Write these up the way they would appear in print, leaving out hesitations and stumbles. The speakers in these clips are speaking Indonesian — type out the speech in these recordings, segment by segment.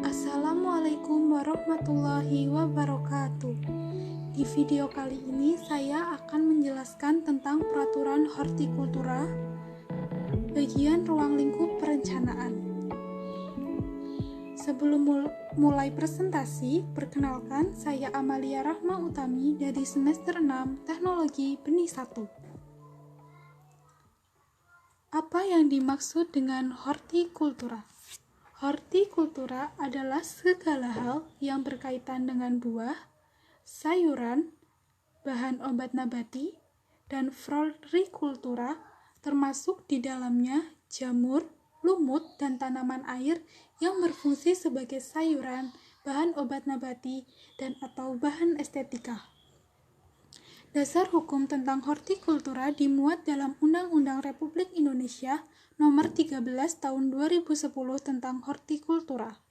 Assalamualaikum warahmatullahi wabarakatuh. Di video kali ini saya akan menjelaskan tentang peraturan hortikultura bagian ruang lingkup perencanaan. Sebelum mulai presentasi, perkenalkan saya Amalia Rahma Utami dari semester 6 Teknologi Benih 1. Apa yang dimaksud dengan hortikultura? Hortikultura adalah segala hal yang berkaitan dengan buah, sayuran, bahan obat nabati, dan florikultura termasuk di dalamnya jamur, lumut, dan tanaman air yang berfungsi sebagai sayuran, bahan obat nabati, dan atau bahan estetika. Dasar hukum tentang hortikultura dimuat dalam Undang-Undang Republik Indonesia Nomor 13 Tahun 2010 tentang hortikultura.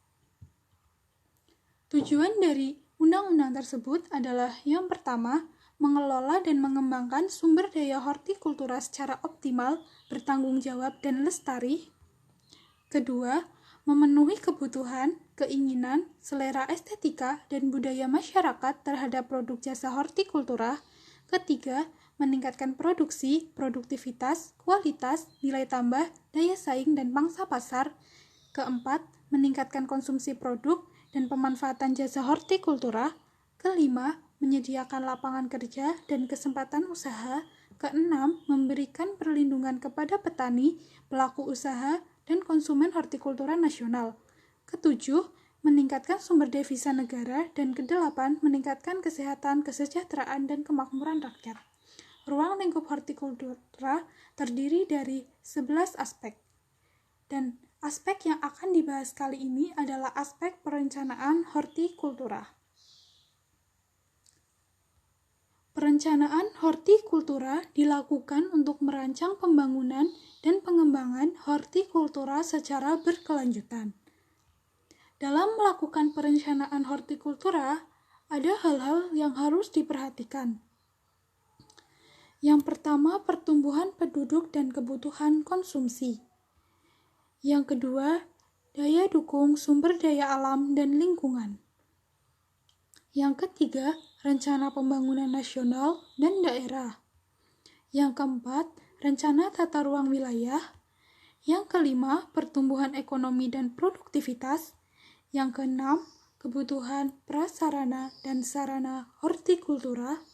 Tujuan dari undang-undang tersebut adalah yang pertama, mengelola dan mengembangkan sumber daya hortikultura secara optimal, bertanggung jawab, dan lestari. Kedua, memenuhi kebutuhan, keinginan, selera estetika, dan budaya masyarakat terhadap produk jasa hortikultura. Ketiga, meningkatkan produksi, produktivitas, kualitas, nilai tambah, daya saing, dan pangsa pasar. Keempat, meningkatkan konsumsi produk dan pemanfaatan jasa hortikultura. Kelima, menyediakan lapangan kerja dan kesempatan usaha. Keenam, memberikan perlindungan kepada petani, pelaku usaha, dan konsumen hortikultura nasional. Ketujuh, meningkatkan sumber devisa negara, dan kedelapan, meningkatkan kesehatan, kesejahteraan, dan kemakmuran rakyat. Ruang lingkup hortikultura terdiri dari 11 aspek. Dan aspek yang akan dibahas kali ini adalah aspek perencanaan hortikultura. Perencanaan hortikultura dilakukan untuk merancang pembangunan dan pengembangan hortikultura secara berkelanjutan. Dalam melakukan perencanaan hortikultura, ada hal-hal yang harus diperhatikan. Yang pertama, pertumbuhan penduduk dan kebutuhan konsumsi. Yang kedua, daya dukung sumber daya alam dan lingkungan. Yang ketiga, rencana pembangunan nasional dan daerah. Yang keempat, rencana tata ruang wilayah. Yang kelima, pertumbuhan ekonomi dan produktivitas. Yang keenam, kebutuhan prasarana dan sarana hortikultura.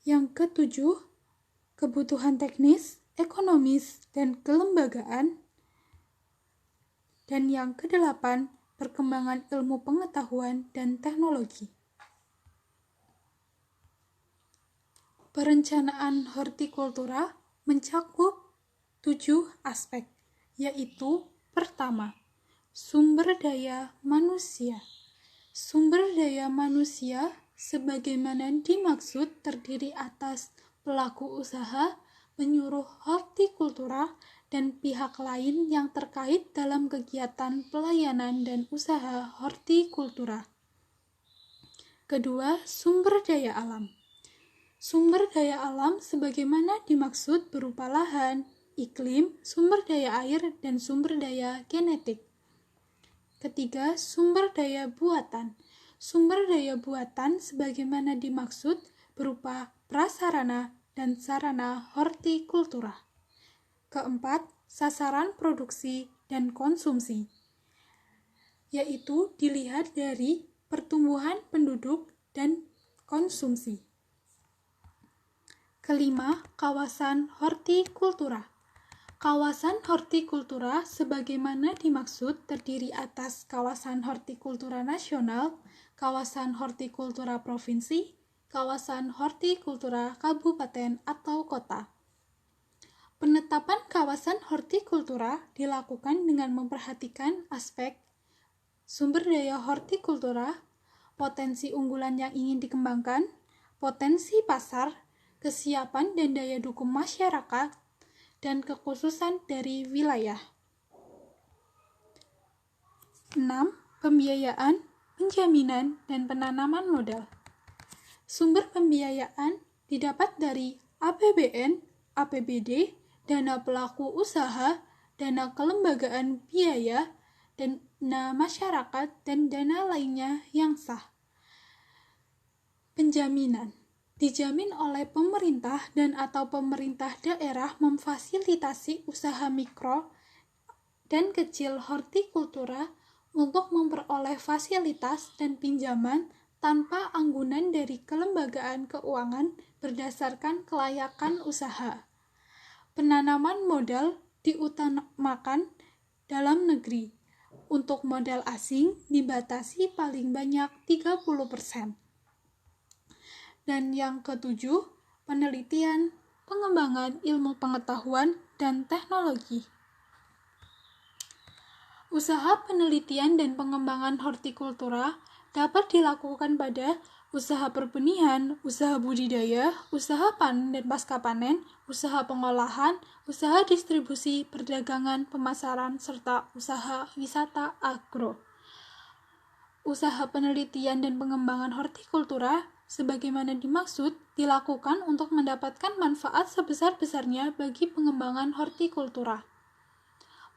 Yang ketujuh, kebutuhan teknis, ekonomis, dan kelembagaan. Dan yang kedelapan, perkembangan ilmu pengetahuan dan teknologi. Perencanaan hortikultura mencakup 7 aspek, yaitu pertama, sumber daya manusia. Sumber daya manusia sebagaimana dimaksud terdiri atas pelaku usaha, penyuluh hortikultura, dan pihak lain yang terkait dalam kegiatan pelayanan dan usaha hortikultura. Kedua, sumber daya alam. Sumber daya alam sebagaimana dimaksud berupa lahan, iklim, sumber daya air, dan sumber daya genetik. Ketiga, sumber daya buatan. Sumber daya buatan sebagaimana dimaksud berupa prasarana dan sarana hortikultura. Keempat, sasaran produksi dan konsumsi, yaitu dilihat dari pertumbuhan penduduk dan konsumsi. Kelima, kawasan hortikultura. Kawasan hortikultura sebagaimana dimaksud terdiri atas kawasan hortikultura nasional, kawasan hortikultura provinsi, kawasan hortikultura kabupaten atau kota. Penetapan kawasan hortikultura dilakukan dengan memperhatikan aspek sumber daya hortikultura, potensi unggulan yang ingin dikembangkan, potensi pasar, kesiapan dan daya dukung masyarakat, dan kekhususan dari wilayah. 6. Pembiayaan, penjaminan, dan penanaman modal. Sumber pembiayaan didapat dari APBN, APBD, dana pelaku usaha, dana kelembagaan biaya, dana masyarakat, dan dana lainnya yang sah. Penjaminan dijamin oleh pemerintah dan atau pemerintah daerah memfasilitasi usaha mikro dan kecil hortikultura untuk memperoleh fasilitas dan pinjaman tanpa anggunan dari kelembagaan keuangan berdasarkan kelayakan usaha. Penanaman modal diutamakan dalam negeri. Untuk modal asing dibatasi paling banyak 30%. Dan yang ketujuh, penelitian, pengembangan ilmu pengetahuan, dan teknologi. Usaha penelitian dan pengembangan hortikultura dapat dilakukan pada usaha perbenihan, usaha budidaya, usaha panen dan pasca panen, usaha pengolahan, usaha distribusi, perdagangan, pemasaran, serta usaha wisata agro. Usaha penelitian dan pengembangan hortikultura sebagaimana dimaksud dilakukan untuk mendapatkan manfaat sebesar-besarnya bagi pengembangan hortikultura.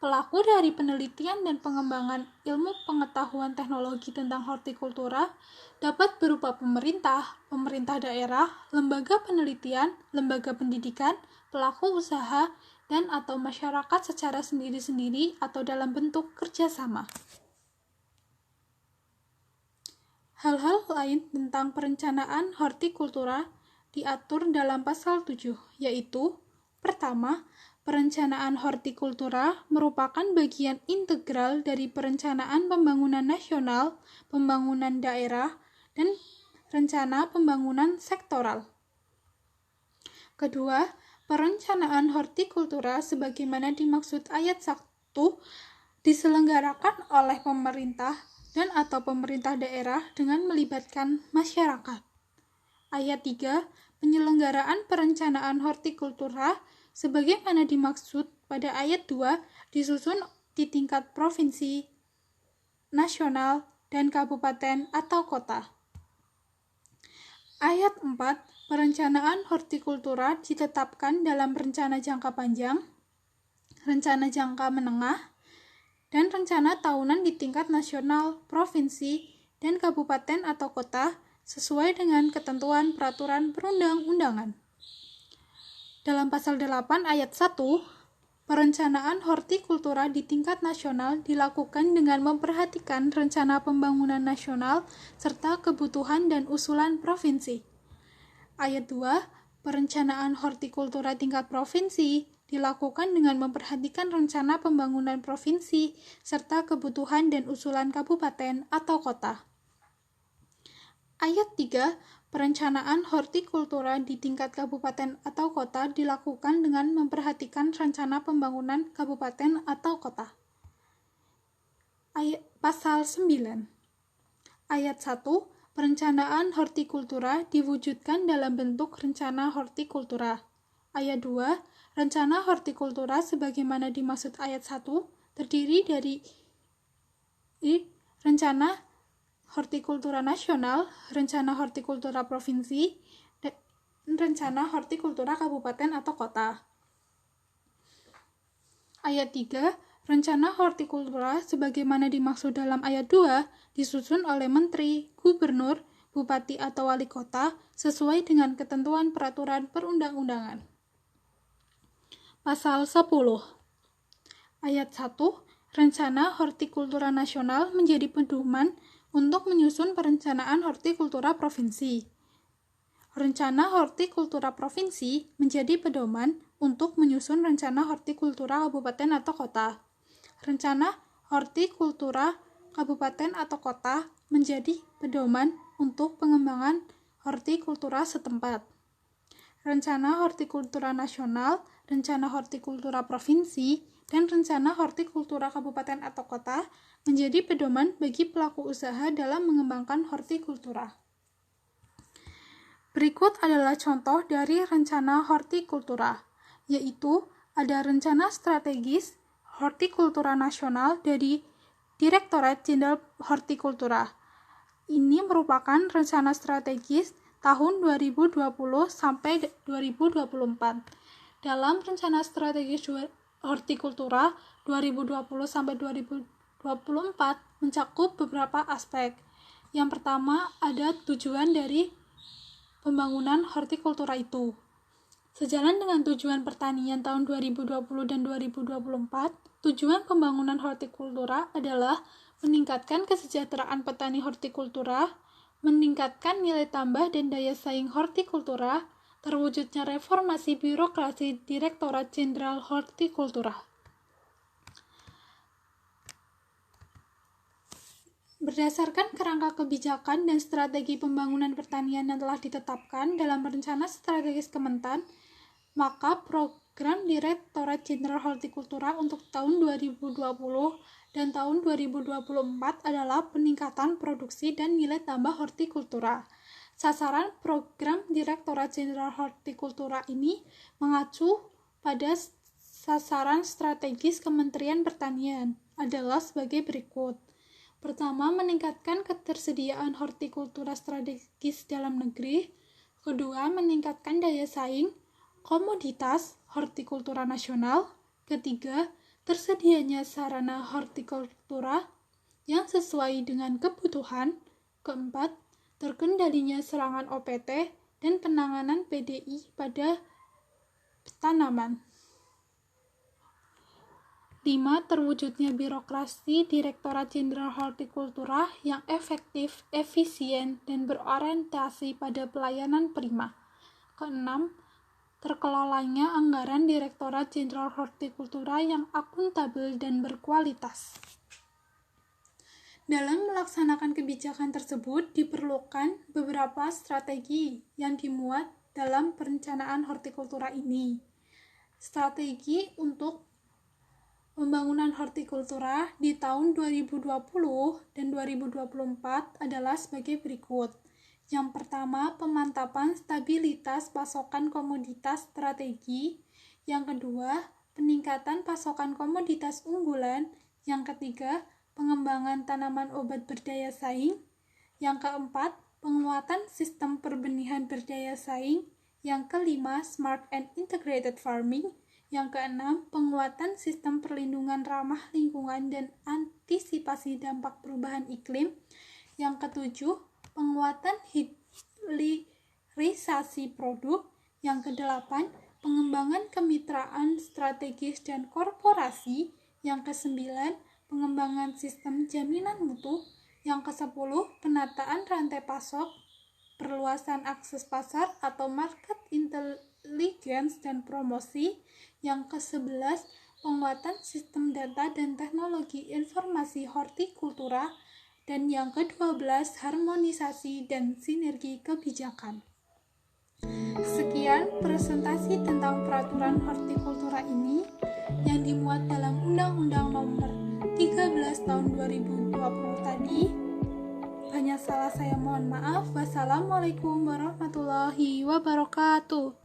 Pelaku dari penelitian dan pengembangan ilmu pengetahuan teknologi tentang hortikultura dapat berupa pemerintah, pemerintah daerah, lembaga penelitian, lembaga pendidikan, pelaku usaha, dan atau masyarakat secara sendiri-sendiri atau dalam bentuk kerjasama. Hal-hal lain tentang perencanaan hortikultura diatur dalam pasal 7, yaitu pertama, perencanaan hortikultura merupakan bagian integral dari perencanaan pembangunan nasional, pembangunan daerah, dan rencana pembangunan sektoral. Kedua, perencanaan hortikultura sebagaimana dimaksud ayat 1 diselenggarakan oleh pemerintah dan atau pemerintah daerah dengan melibatkan masyarakat. Ayat 3, penyelenggaraan perencanaan hortikultura sebagaimana dimaksud pada ayat 2 disusun di tingkat provinsi, nasional, dan kabupaten atau kota. Ayat 4, perencanaan hortikultura ditetapkan dalam rencana jangka panjang, rencana jangka menengah, dan rencana tahunan di tingkat nasional, provinsi, dan kabupaten atau kota sesuai dengan ketentuan peraturan perundang-undangan. Dalam pasal 8 ayat 1, perencanaan hortikultura di tingkat nasional dilakukan dengan memperhatikan rencana pembangunan nasional serta kebutuhan dan usulan provinsi. Ayat 2, perencanaan hortikultura tingkat provinsi dilakukan dengan memperhatikan rencana pembangunan provinsi serta kebutuhan dan usulan kabupaten atau kota. Ayat 3, perencanaan hortikultura di tingkat kabupaten atau kota dilakukan dengan memperhatikan rencana pembangunan kabupaten atau kota. Pasal 9. Ayat 1, perencanaan hortikultura diwujudkan dalam bentuk rencana hortikultura. Ayat 2, rencana hortikultura sebagaimana dimaksud ayat 1 terdiri dari rencana hortikultura nasional, rencana hortikultura provinsi, dan rencana hortikultura kabupaten atau kota. Ayat 3, rencana hortikultura sebagaimana dimaksud dalam ayat 2 disusun oleh menteri, gubernur, bupati atau wali kota sesuai dengan ketentuan peraturan perundang-undangan. Pasal 10. Ayat 1, rencana hortikultura nasional menjadi pedoman untuk menyusun perencanaan hortikultura provinsi. Rencana hortikultura provinsi menjadi pedoman untuk menyusun rencana hortikultura kabupaten atau kota. Rencana hortikultura kabupaten atau kota menjadi pedoman untuk pengembangan hortikultura setempat. Rencana hortikultura nasional, rencana hortikultura provinsi, dan rencana hortikultura kabupaten atau kota menjadi pedoman bagi pelaku usaha dalam mengembangkan hortikultura. Berikut adalah contoh dari rencana hortikultura, yaitu ada rencana strategis hortikultura nasional dari Direktorat Jenderal Hortikultura. Ini merupakan rencana strategis tahun 2020 sampai 2024. Dalam rencana strategis hortikultura 2020 sampai 2024 mencakup beberapa aspek. Yang pertama, ada tujuan dari pembangunan hortikultura itu. Sejalan dengan tujuan pertanian tahun 2020 dan 2024, tujuan pembangunan hortikultura adalah meningkatkan kesejahteraan petani hortikultura, meningkatkan nilai tambah dan daya saing hortikultura, terwujudnya reformasi birokrasi Direktorat Jenderal Hortikultura. Berdasarkan kerangka kebijakan dan strategi pembangunan pertanian yang telah ditetapkan dalam rencana strategis Kementan, maka program Direktorat Jenderal Hortikultura untuk tahun 2020 dan tahun 2024 adalah peningkatan produksi dan nilai tambah hortikultura. Sasaran program Direktorat Jenderal Hortikultura ini mengacu pada sasaran strategis Kementerian Pertanian adalah sebagai berikut. Pertama, meningkatkan ketersediaan hortikultura strategis dalam negeri. Kedua, meningkatkan daya saing komoditas hortikultura nasional. Ketiga, tersedianya sarana hortikultura yang sesuai dengan kebutuhan. Keempat, terkendalinya serangan OPT dan penanganan PDI pada tanaman. 5. Terwujudnya birokrasi Direktorat Jenderal Hortikultura yang efektif, efisien, dan berorientasi pada pelayanan prima. Keenam, terkelolanya anggaran Direktorat Jenderal Hortikultura yang akuntabel dan berkualitas. Dalam melaksanakan kebijakan tersebut diperlukan beberapa strategi yang dimuat dalam perencanaan hortikultura ini. Strategi untuk pembangunan hortikultura di tahun 2020 dan 2024 adalah sebagai berikut. Yang pertama, pemantapan stabilitas pasokan komoditas strategi. Yang kedua, peningkatan pasokan komoditas unggulan. Yang ketiga, pengembangan tanaman obat berdaya saing. Yang keempat, penguatan sistem perbenihan berdaya saing. Yang kelima, smart and integrated farming. Yang keenam, penguatan sistem perlindungan ramah lingkungan dan antisipasi dampak perubahan iklim. Yang ketujuh, penguatan hilirisasi produk. Yang kedelapan, pengembangan kemitraan strategis dan korporasi. Yang kesembilan, pengembangan sistem jaminan mutu. Yang kesepuluh, penataan rantai pasok, perluasan akses pasar atau market intelligence dan promosi. Yang ke-11, penguatan sistem data dan teknologi informasi hortikultura. Dan yang ke-12, harmonisasi dan sinergi kebijakan. Sekian presentasi tentang peraturan hortikultura ini yang dimuat dalam Undang-Undang Nomor 13 Tahun 2020 tadi. Banyak salah saya mohon maaf. Wassalamualaikum warahmatullahi wabarakatuh.